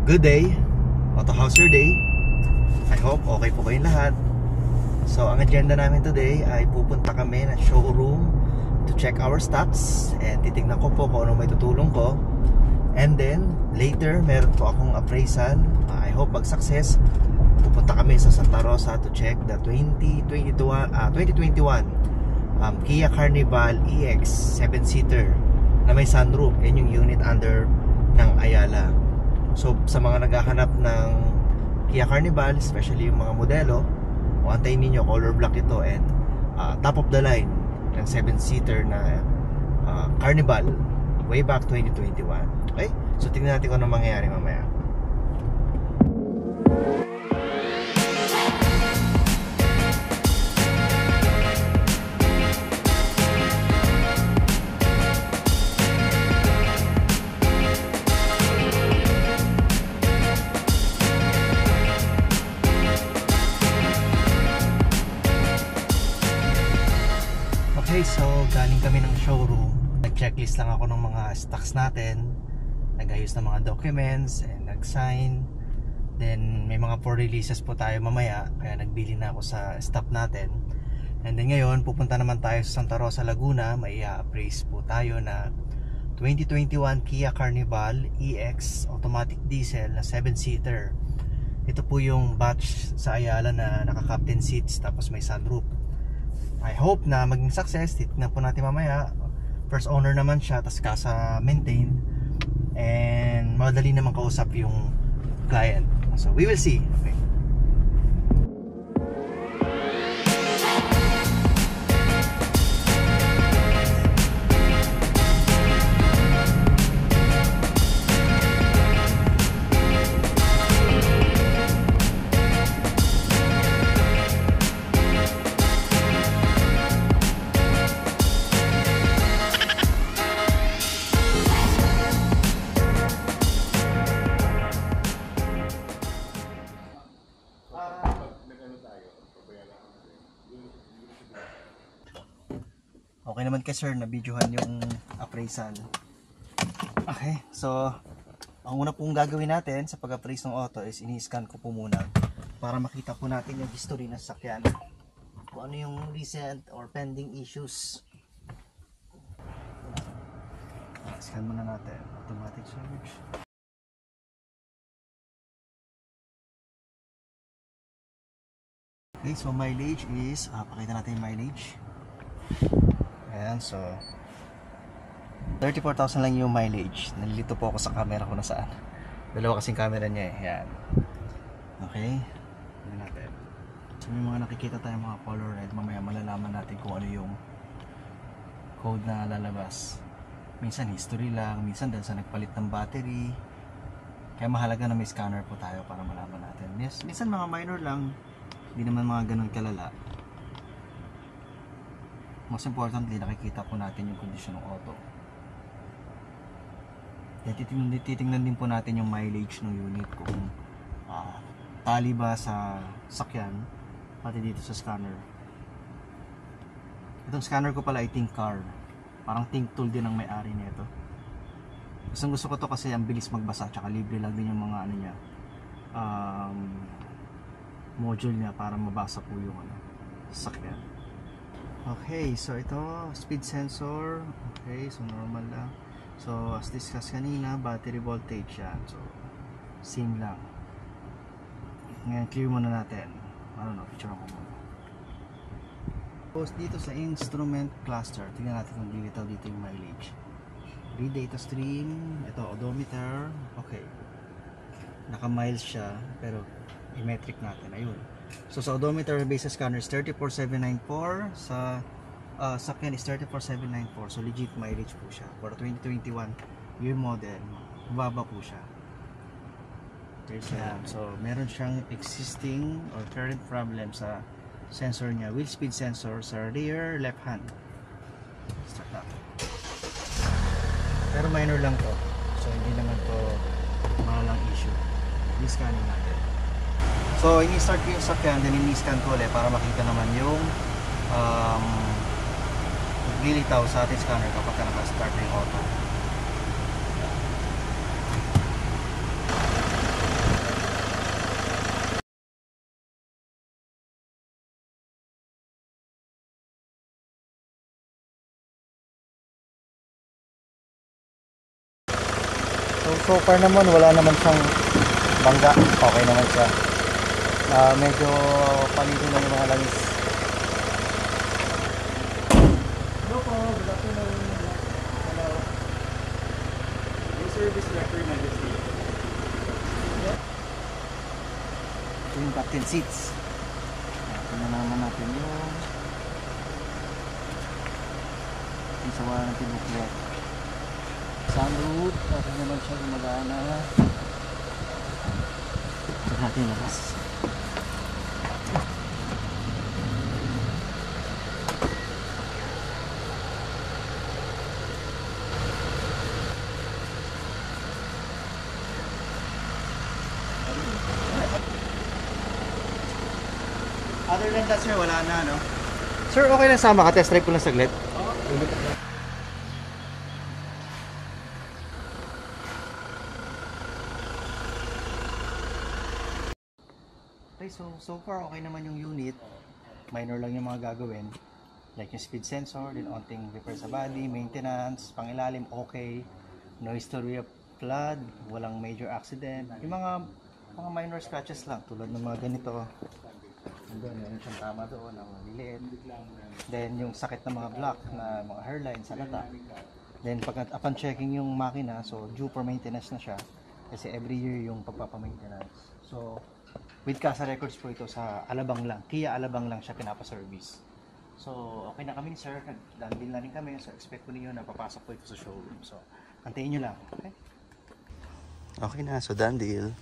Good day. Auto, how's your day? I hope okay po kayong lahat. So ang agenda namin today ay pupunta kami ng showroom to check our stocks and titignan ko po kung ano may tutulong ko. And then later meron po akong appraisal. I hope mag-success. Pupunta kami sa Santa Rosa to check the 2021 Kia Carnival EX 7-seater na may sunroof. Yan yung unit under ng Ayala. So sa mga naghahanap ng Kia Carnival, especially yung mga modelo, antayin ninyo, color black ito and top of the line ng 7-seater na Carnival way back 2021. Okay? So tingnan natin kung ano mangyayari mamaya. Okay, so galing kami ng showroom. Nag-checklist lang ako ng mga stocks natin, nag-ayos ng mga documents and nag-sign. Then may mga for releases po tayo mamaya, kaya nagbili na ako sa staff natin. And then ngayon pupunta naman tayo sa Santa Rosa, Laguna. May appraise po tayo na 2021 Kia Carnival EX automatic diesel na 7-seater. Ito po yung batch sa Ayala na naka-captain seats tapos may sunroof. I hope na maging success. Titignan po natin mamaya. First owner naman siya, tas kasa maintain, and madali naman kausap yung client. So we will see. Okay. Okay naman kay sir na videohan yung appraisal. Okay, so ang una pong gagawin natin sa pag-appraise ng auto is ini-scan ko po muna para makita po natin yung history ng sasakyan, kung ano yung recent or pending issues. Scan muna natin. Automatic search. Okay, so mileage is pakita natin yung mileage. Ayan, so 34,000 lang yung mileage. Nalilito po ako sa camera ko na saan. Dalawa kasing camera niya eh. Ayan. Okay. Tignan natin. So may mga nakikita tayong mga color red. Mamaya malalaman natin kung ano yung code na lalabas. Minsan history lang. Minsan dahil sa nagpalit ng battery. Kaya mahalaga na may scanner po tayo para malaman natin. Yes, minsan mga minor lang. Hindi naman mga ganun kalala. Most importantly, nakikita po natin yung kondisyon ng auto. Titingnan din po natin yung mileage ng unit kung tali ba sa sakyan, pati dito sa scanner. Itong scanner ko pala ay Think Car. Parang Think Tool din ang may-ari nito. Gusto ko to kasi ang bilis magbasa, tsaka libre lang din yung mga ano niya, module niya para mabasa po yung sakyan. Okay, so ito speed sensor. Okay, so normal lang. So as discussed kanina, battery voltage yan. So same lang. Ngayon clear muna natin. Picture ko muna. Tapos dito sa instrument cluster, tingnan natin kung dilitaw dito yung mileage. Read data stream. Ito odometer. Okay, naka miles siya pero i-metric natin. Ayun. So sa odometer base scanner is 34,794, sa sakyan is 34,794. So legit mileage po siya for 2021 year model. Mababa po siya. So meron siyang existing or current problem sa sensor niya, wheel speed sensor sa rear left hand. Start natin. Pero minor lang to, so hindi naman to malalang issue. I-scanning natin. So ini-start ko yung sakyan, then ini-scan ko ulit para makita naman yung maglilitaw sa ating scanner kapag naka-start na yung auto. so far naman wala naman siyang bangga, okay naman siya. Medyo palido na yung mga langis. Hello po, good afternoon. Hello. Yung service record na this week. Ito yung captain seats. Tingnan naman natin yung sawa ng tinuklot. Sunroof, okay naman siya, gumagana. Ito natin labas. Other than that, sir, wala na, no? Sir, okay lang sama ka? Test drive ko lang saglit. Okay, so far okay naman yung unit. Minor lang yung mga gagawin. Like yung speed sensor, din onting repair sa body, maintenance, pangilalim, okay. No history of flood, walang major accident. Yung mga minor scratches lang, tulad ng mga ganito. Doon, meron siyang tama doon, ang maliliit. Then, yung sakit ng mga block, na mga hairline sa lata. Then, upon checking yung makina, so due for maintenance na siya. Kasi every year yung pagpapamaintenance. So, with Casa Records po ito sa Alabang lang. Kia Alabang lang siya pinapa-service. So, okay na kami, sir. Nag-deal na rin kami. So, expect po ninyo na papasok po ito sa showroom. So, antayin nyo lang. Okay? Okay na. So, done deal.